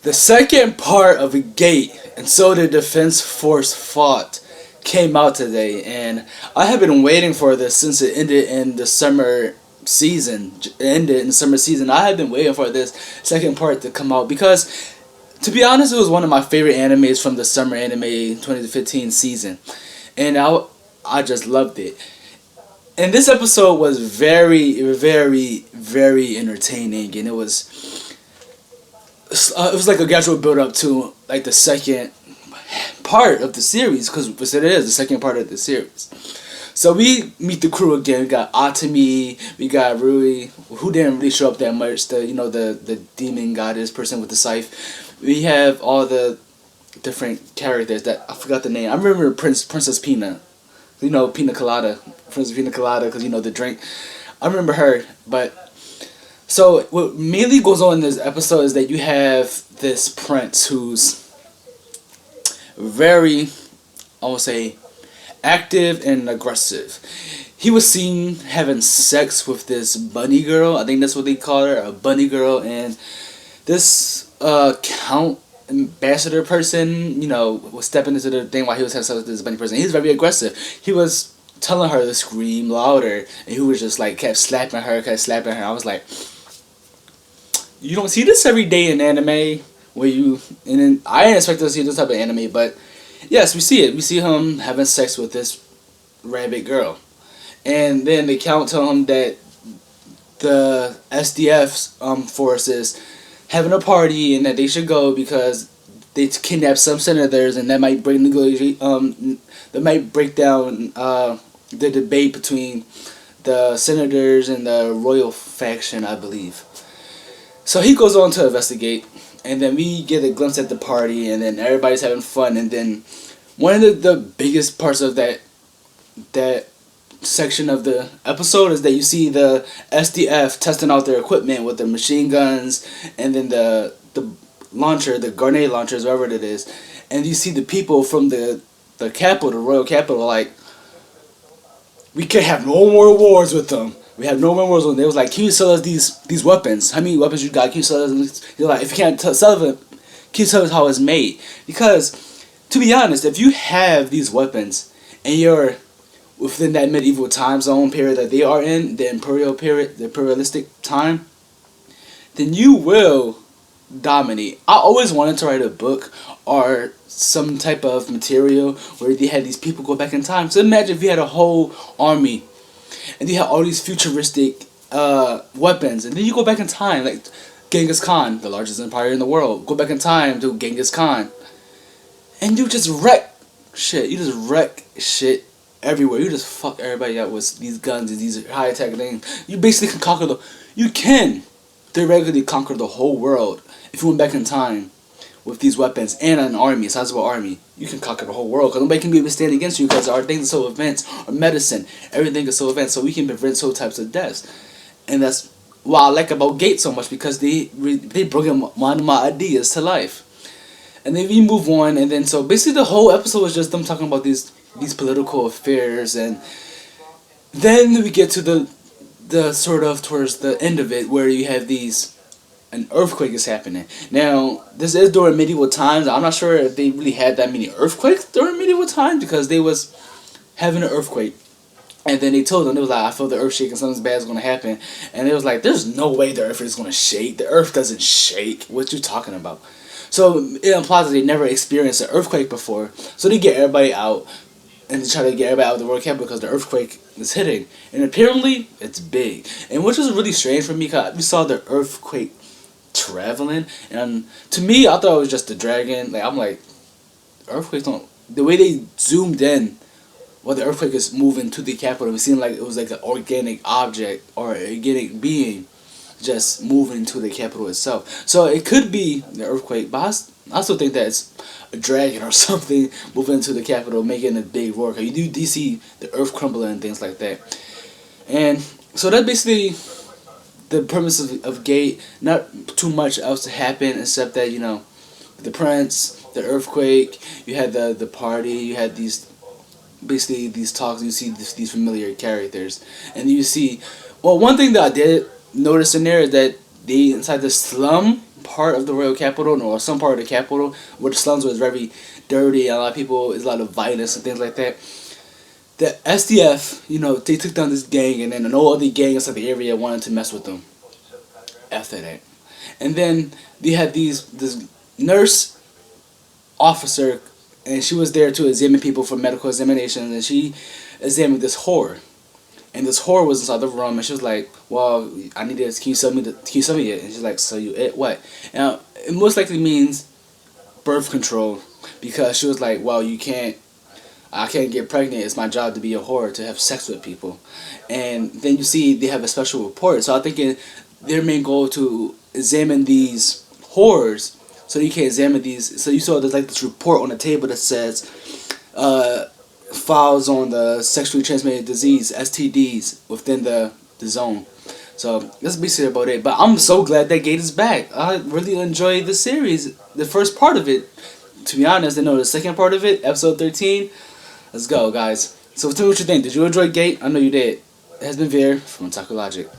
The second part of a gate, and so the Defense Force fought, came out today, and I have been waiting for this since it ended in the summer season. I have been waiting for this second part to come out because, to be honest, it was one of my favorite animes from the summer anime 2015 season, and I just loved it. And this episode was very, very, very entertaining, and it was like a gradual build up to like the second part of the series, because it is the second part of the series. So we meet the crew again. We got Atami, we got Rui, who didn't really show up that much. The demon goddess person with the scythe. We have all the different characters that I forgot the name. I remember Princess Pina, Pina Colada, Princess Pina Colada, because the drink. I remember her, but. So what mainly goes on in this episode is that you have this prince who's very, I would say, active and aggressive. He was seen having sex with this bunny girl. I think that's what they call her, a bunny girl. And this count ambassador person, was stepping into the thing while he was having sex with this bunny person. He's very aggressive. He was telling her to scream louder, and he was just like kept slapping her. I was like, you don't see this every day in anime, and then I didn't expect to see this type of anime, but yes, we see it. We see him having sex with this rabbit girl, and then the count tell him that the SDF's forces having a party and that they should go because they kidnapped some senators, and that might break down the debate between the senators and the royal faction, I believe. So he goes on to investigate, and then we get a glimpse at the party, and then everybody's having fun, and then one of the biggest parts of that section of the episode is that you see the SDF testing out their equipment with the machine guns, and then the launcher, the grenade launchers, whatever it is, and you see the people from the capital, the royal capital, like, we can't have no more wars with them. We have no more wars with them. They was like, can you sell us these weapons? How many weapons you got? Can you sell us? They're like, if you can't sell them, can you tell us how it's made? Because, to be honest, if you have these weapons and you're within that medieval time zone period that they are in, the imperial period, the imperialistic time, then you will dominate. I always wanted to write a book or some type of material where they had these people go back in time. So imagine if you had a whole army and you have all these futuristic weapons, and then you go back in time, like Genghis Khan, the largest empire in the world. Go back in time to Genghis Khan, and you just wreck shit. You just wreck shit everywhere. You just fuck everybody up with these guns and these high tech things. You basically can you can theoretically conquer the whole world if you went back in time with these weapons and an army, a sizable army. You can conquer the whole world because nobody can be able to stand against you because our things are so advanced. Our medicine, everything is so advanced, so we can prevent so types of deaths. And that's what I like about Gate so much, because they bring one of my ideas to life. And then we move on, and then so basically the whole episode was just them talking about these political affairs, and then we get to the sort of towards the end of it where you have an earthquake is happening. Now, this is during medieval times. I'm not sure if they really had that many earthquakes during medieval times, because they was having an earthquake. And then they told them, they was like, I feel the earth shaking, something bad is going to happen. And it was like, there's no way the earth is going to shake. The earth doesn't shake. What you talking about? So it implies that they never experienced an earthquake before. So they get everybody out and they try to get everybody out of the world capital because the earthquake is hitting. And apparently, it's big. And which was really strange for me, because we saw the earthquake traveling, and to me, I thought it was just the dragon. Like, I'm like, earthquakes don't. The way they zoomed in, while the earthquake is moving to the capital, it seemed like it was like an organic object or an organic being just moving to the capital itself. So it could be the earthquake, but I still think that it's a dragon or something moving into the capital, making a big roar. Cause you do see the earth crumbling and things like that, and so that basically the premise of Gate. Not too much else to happen except that, the prince, the earthquake, you had the party, you had these talks, you see these familiar characters, and you see, well, one thing that I did notice in there is that they inside the slum, part of the royal capital, or some part of the capital, where the slums was very dirty, and a lot of people, there's a lot of violence and things like that. The SDF, they took down this gang, and then no other gang inside the area wanted to mess with them after that. And then they had this nurse officer, and she was there to examine people for medical examinations, and she examined this whore. And this whore was inside the room, and she was like, "Well, I need this. Can you sell me it?" And she's like, "So you it what?" Now it most likely means birth control, because she was like, "Well, I can't get pregnant. It's my job to be a whore, to have sex with people." And then you see they have a special report. So I'm thinking their main goal to examine these whores, so you can examine these. So you saw there's like this report on the table that says, files on the sexually transmitted disease, STDs, within the zone. So that's basically about it. But I'm so glad that Gate is back. I really enjoyed the series, the first part of it. To be honest, I know the second part of it, episode 13. Let's go, guys. So tell me what you think. Did you enjoy Gate? I know you did. It has been Veer from Taku Logic.